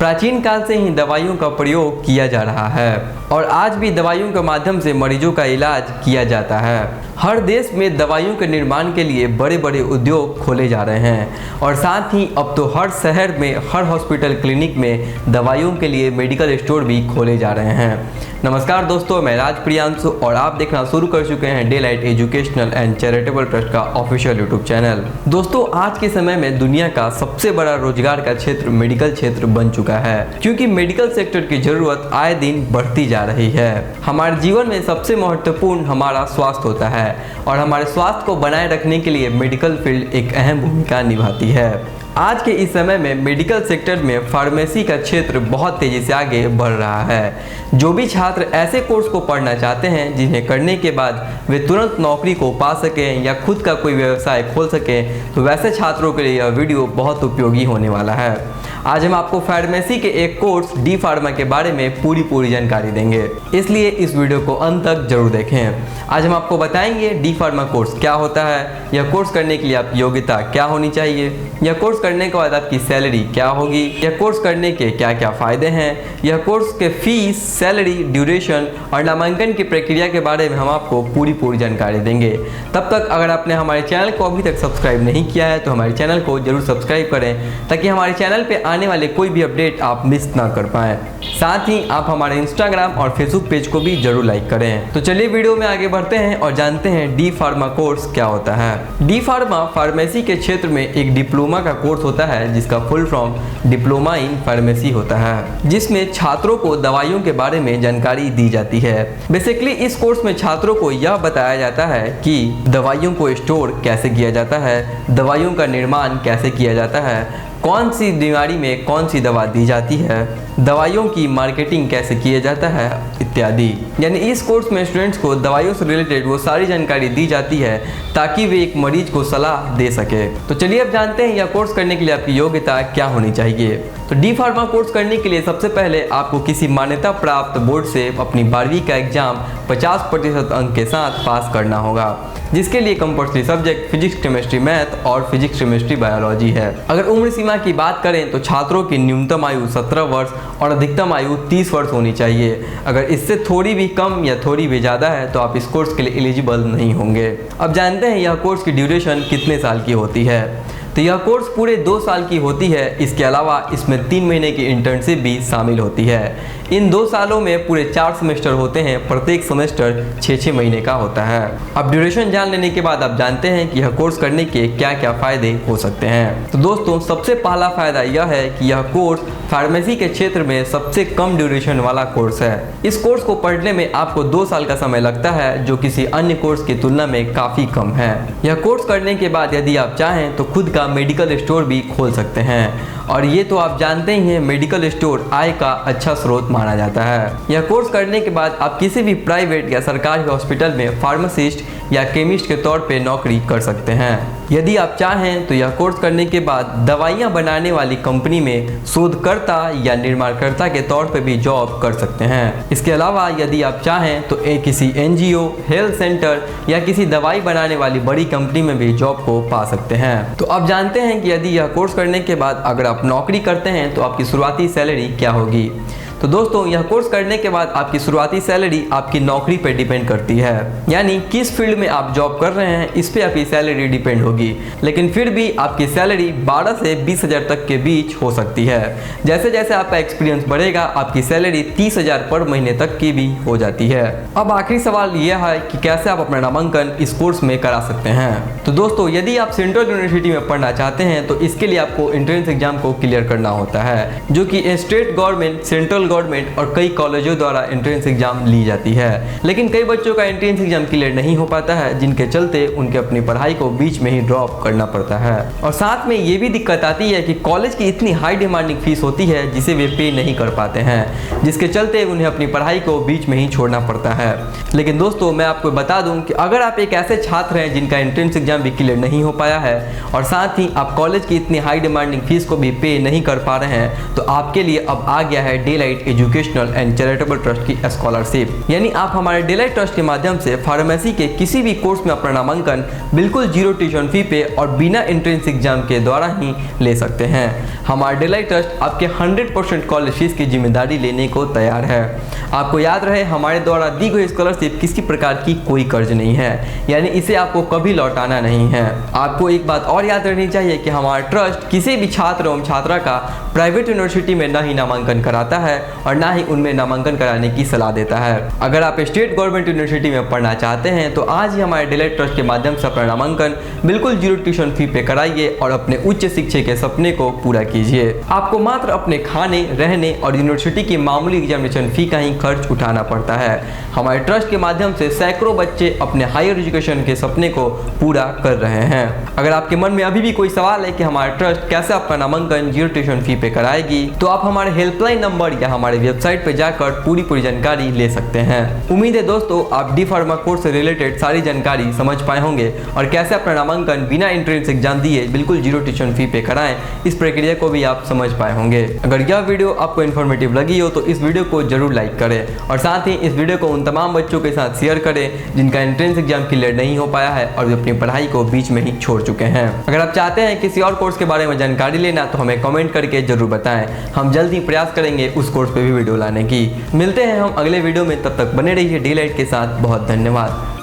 प्राचीन काल से ही दवाइयों का प्रयोग किया जा रहा है और आज भी दवाइयों के माध्यम से मरीजों का इलाज किया जाता है। हर देश में दवाइयों के निर्माण के लिए बड़े बड़े उद्योग खोले जा रहे हैं और साथ ही अब तो हर शहर में हर हॉस्पिटल क्लिनिक में दवाइयों के लिए मेडिकल स्टोर भी खोले जा रहे हैं। नमस्कार दोस्तों, मैं राज प्रियांशु और आप देखना शुरू कर चुके हैं day light educational and charitable trust का ऑफिशियल यूट्यूब चैनल। दोस्तों, आज के समय में दुनिया का सबसे बड़ा रोजगार का क्षेत्र मेडिकल क्षेत्र बन चुका है, क्योंकि मेडिकल सेक्टर की जरूरत आए दिन बढ़ती जा रही है। हमारे जीवन में सबसे महत्वपूर्ण हमारा स्वास्थ्य होता है और हमारे स्वास्थ्य को बनाए रखने के लिए मेडिकल फील्ड एक अहम भूमिका निभाती है। आज के इस समय में मेडिकल सेक्टर में फार्मेसी का क्षेत्र बहुत तेज़ी से आगे बढ़ रहा है। जो भी छात्र ऐसे कोर्स को पढ़ना चाहते हैं जिन्हें करने के बाद वे तुरंत नौकरी को पा सकें या खुद का कोई व्यवसाय खोल सकें, तो वैसे छात्रों के लिए यह वीडियो बहुत उपयोगी होने वाला है। आज हम आपको फार्मेसी के एक कोर्स डी फार्मा के बारे में पूरी जानकारी देंगे, इसलिए इस वीडियो को अंत तक जरूर देखें। आज हम आपको बताएंगे डी फार्मा कोर्स क्या होता है, यह कोर्स करने के लिए आपकी योग्यता क्या होनी चाहिए, यह कोर्स करने के बाद आपकी सैलरी क्या होगी, यह कोर्स करने के क्या क्या फ़ायदे हैं, यह कोर्स के फीस, सैलरी, ड्यूरेशन और नामांकन की प्रक्रिया के बारे में हम आपको पूरी जानकारी देंगे। तब तक अगर आपने हमारे चैनल को अभी तक सब्सक्राइब नहीं किया है तो हमारे चैनल को जरूर सब्सक्राइब करें, ताकि हमारे चैनल पर आने वाले कोई भी अपडेट आप मिस ना कर पाएँ। साथ ही आप हमारे इंस्टाग्राम और फेसबुक पेज को भी जरूर लाइक करें। तो चलिए वीडियो में आगे बढ़ते हैं और जानते हैं डी फार्मा कोर्स क्या होता है। डी फार्मा फार्मेसी के क्षेत्र में एक डिप्लोमा का कोर्स होता है जिसका full form diploma in pharmacy होता है, जिसमें छात्रों को दवाइयों के बारे में जानकारी दी जाती है। बेसिकली इस कोर्स में छात्रों को यह बताया जाता है कि दवाइयों को स्टोर कैसे किया जाता है, दवाइयों का निर्माण कैसे किया जाता है, कौन सी बीमारी में कौन सी दवा दी जाती है, दवाइयों की मार्केटिंग कैसे किया जाता है इत्यादि। यानी इस कोर्स में स्टूडेंट्स को दवाइयों से रिलेटेड वो सारी जानकारी दी जाती है ताकि वे एक मरीज को सलाह दे सके। तो चलिए अब जानते हैं यह कोर्स करने के लिए आपकी योग्यता क्या होनी चाहिए। तो डी फार्मा कोर्स करने के लिए सबसे पहले आपको किसी मान्यता प्राप्त बोर्ड से अपनी 12वीं का एग्जाम 50% अंक के साथ पास करना होगा, जिसके लिए compulsory subject physics, chemistry, math और फिजिक्स, केमिस्ट्री, बायोलॉजी है। अगर उम्र सीमा की बात करें तो छात्रों की न्यूनतम आयु 17 वर्ष और अधिकतम आयु 30 वर्ष होनी चाहिए। अगर इससे थोड़ी भी कम या थोड़ी भी ज़्यादा है तो आप इस कोर्स के लिए एलिजिबल नहीं होंगे। अब जानते हैं यह कोर्स की ड्यूरेशन कितने साल की होती है। तो यह कोर्स पूरे 2 साल की होती है। इसके अलावा इसमें 3 महीने की इंटर्नशिप भी शामिल होती है। इन 2 सालों में पूरे 4 सेमेस्टर होते हैं, प्रत्येक सेमेस्टर 6 महीने का होता है। अब ड्यूरेशन जान लेने के बाद आप जानते हैं कि यह कोर्स करने के क्या क्या फ़ायदे हो सकते हैं। तो दोस्तों, सबसे पहला फ़ायदा यह है कि यह कोर्स फार्मेसी के क्षेत्र में सबसे कम ड्यूरेशन वाला कोर्स है। इस कोर्स को पढ़ने में आपको 2 साल का समय लगता है, जो किसी अन्य कोर्स की तुलना में काफ़ी कम है। यह कोर्स करने के बाद यदि आप चाहें तो खुद का मेडिकल स्टोर भी खोल सकते हैं, और ये तो आप जानते ही हैं मेडिकल स्टोर आय का अच्छा स्रोत माना जाता है। यह कोर्स करने के बाद आप किसी भी प्राइवेट या सरकारी हॉस्पिटल में फार्मासिस्ट या केमिस्ट के तौर पे नौकरी कर सकते हैं। यदि आप चाहें तो यह कोर्स करने के बाद दवाइयां बनाने वाली कंपनी में शोधकर्ता या निर्माणकर्ता के तौर पे भी जॉब कर सकते हैं। इसके अलावा यदि आप चाहें तो किसी NGO, हेल्थ सेंटर या किसी दवाई बनाने वाली बड़ी कंपनी में भी जॉब को पा सकते हैं। तो अब जानते हैं कि यदि यह कोर्स करने के बाद अगर आप नौकरी करते हैं तो आपकी शुरुआती सैलरी क्या होगी। तो दोस्तों, यह कोर्स करने के बाद आपकी शुरुआती सैलरी आपकी नौकरी पर डिपेंड करती है, यानी किस फील्ड में आप जॉब कर रहे हैं इस पे आपकी सैलरी डिपेंड होगी। लेकिन फिर भी आपकी सैलरी 12 से 20,000 तक के बीच हो सकती है। जैसे जैसे आपका एक्सपीरियंस बढ़ेगा आपकी सैलरी 30,000 पर महीने तक की भी हो जाती है। अब आखिरी सवाल यह है कि कैसे आप अपना नामांकन इस कोर्स में करा सकते हैं। तो दोस्तों, यदि आप सेंट्रल यूनिवर्सिटी में पढ़ना चाहते हैं तो इसके लिए आपको एंट्रेंस एग्जाम को क्लियर करना होता है, जो कि स्टेट गवर्नमेंट, सेंट्रल गवर्नमेंट और कई कॉलेजों द्वारा एंट्रेंस एग्जाम ली जाती है। लेकिन कई बच्चों का एंट्रेंस एग्जाम क्लियर नहीं हो पाता है, जिनके चलते उनके अपनी पढ़ाई को बीच में ही ड्रॉप करना पड़ता है। और साथ में ये भी दिक्कत आती है कि कॉलेज की इतनी हाई डिमांडिंग फीस होती है जिसे वे पे नहीं कर पाते हैं, जिसके चलते उन्हें अपनी पढ़ाई को बीच में ही छोड़ना पड़ता है। लेकिन दोस्तों, मैं आपको बता दूं कि अगर आप एक ऐसे छात्र हैं जिनका एंट्रेंस एग्जाम भी क्लियर नहीं हो पाया है और साथ ही आप कॉलेज की इतनी हाई डिमांडिंग फीस को भी पे नहीं कर पा रहे हैं, तो आपके लिए अब आ गया है day light light educational and charitable trust की स्कॉलरशिप। यानी आप हमारे डेलाइट ट्रस्ट के माध्यम से फार्मेसी के किसी भी कोर्स में अपना नामांकन बिल्कुल जीरो ट्यूशन फी पे और बिना एंट्रेंस एग्जाम के द्वारा ही ले सकते हैं। हमारा डेलाइट ट्रस्ट आपके 100% कॉलेज फीस की जिम्मेदारी लेने को तैयार है। आपको याद रहे, हमारे द्वारा दी गई स्कॉलरशिप किसी प्रकार की कोई कर्ज नहीं है, यानी इसे आपको कभी लौटाना नहीं है। आपको एक बात और याद रखनी चाहिए कि हमारा ट्रस्ट किसी भी छात्र एवं छात्रा का प्राइवेट यूनिवर्सिटी में न ही नामांकन कराता है और ना ही उनमें नामांकन कराने की सलाह देता है। अगर आप स्टेट गवर्नमेंट यूनिवर्सिटी में पढ़ना चाहते हैं तो आज ही हमारे डेलाइट ट्रस्ट के माध्यम से अपना नामांकन बिल्कुल जीरो ट्यूशन फी पे कराइए और अपने उच्च शिक्षा के सपने को पूरा कीजिए। आपको मात्र अपने खाने, रहने और यूनिवर्सिटी की मामूली एग्जामिनेशन फी का ही खर्च उठाना पड़ता है। हमारे ट्रस्ट के माध्यम से सैकड़ों बच्चे अपने हायर एजुकेशन के सपने को पूरा कर रहे हैं। अगर आपके मन में अभी भी कोई सवाल है कि हमारा ट्रस्ट कैसे आपका नामांकन जीरो ट्यूशन फी पे कराएगी, तो आप हमारे हेल्पलाइन नंबर या हमारे वेबसाइट पे जाकर पूरी जानकारी ले सकते हैं। उम्मीद है दोस्तों आप डी फार्मा कोर्स से रिलेटेड सारी जानकारी समझ पाए होंगे और कैसे अपना नामांकन बिना एंट्रेंस एग्जाम दिए बिल्कुल जीरो ट्यूशन फी पे कराएं, इस प्रक्रिया को भी आप समझ पाए होंगे। अगर यह वीडियो आपको इन्फॉर्मेटिव लगी हो तो इस वीडियो को जरूर लाइक करें और साथ ही इस वीडियो को उन तमाम बच्चों के साथ शेयर करें जिनका एंट्रेंस एग्जाम क्लियर नहीं हो पाया है और वे अपनी पढ़ाई को बीच में ही छोड़ चुके हैं। अगर आप चाहते हैं किसी और कोर्स के बारे में जानकारी लेना तो हमें कमेंट करके जरूर बताएं, हम जल्द ही प्रयास करेंगे उस कोर्स पे भी वीडियो लाने की। मिलते हैं हम अगले वीडियो में, तब तक बने रहिए डेलाइट के साथ। बहुत धन्यवाद।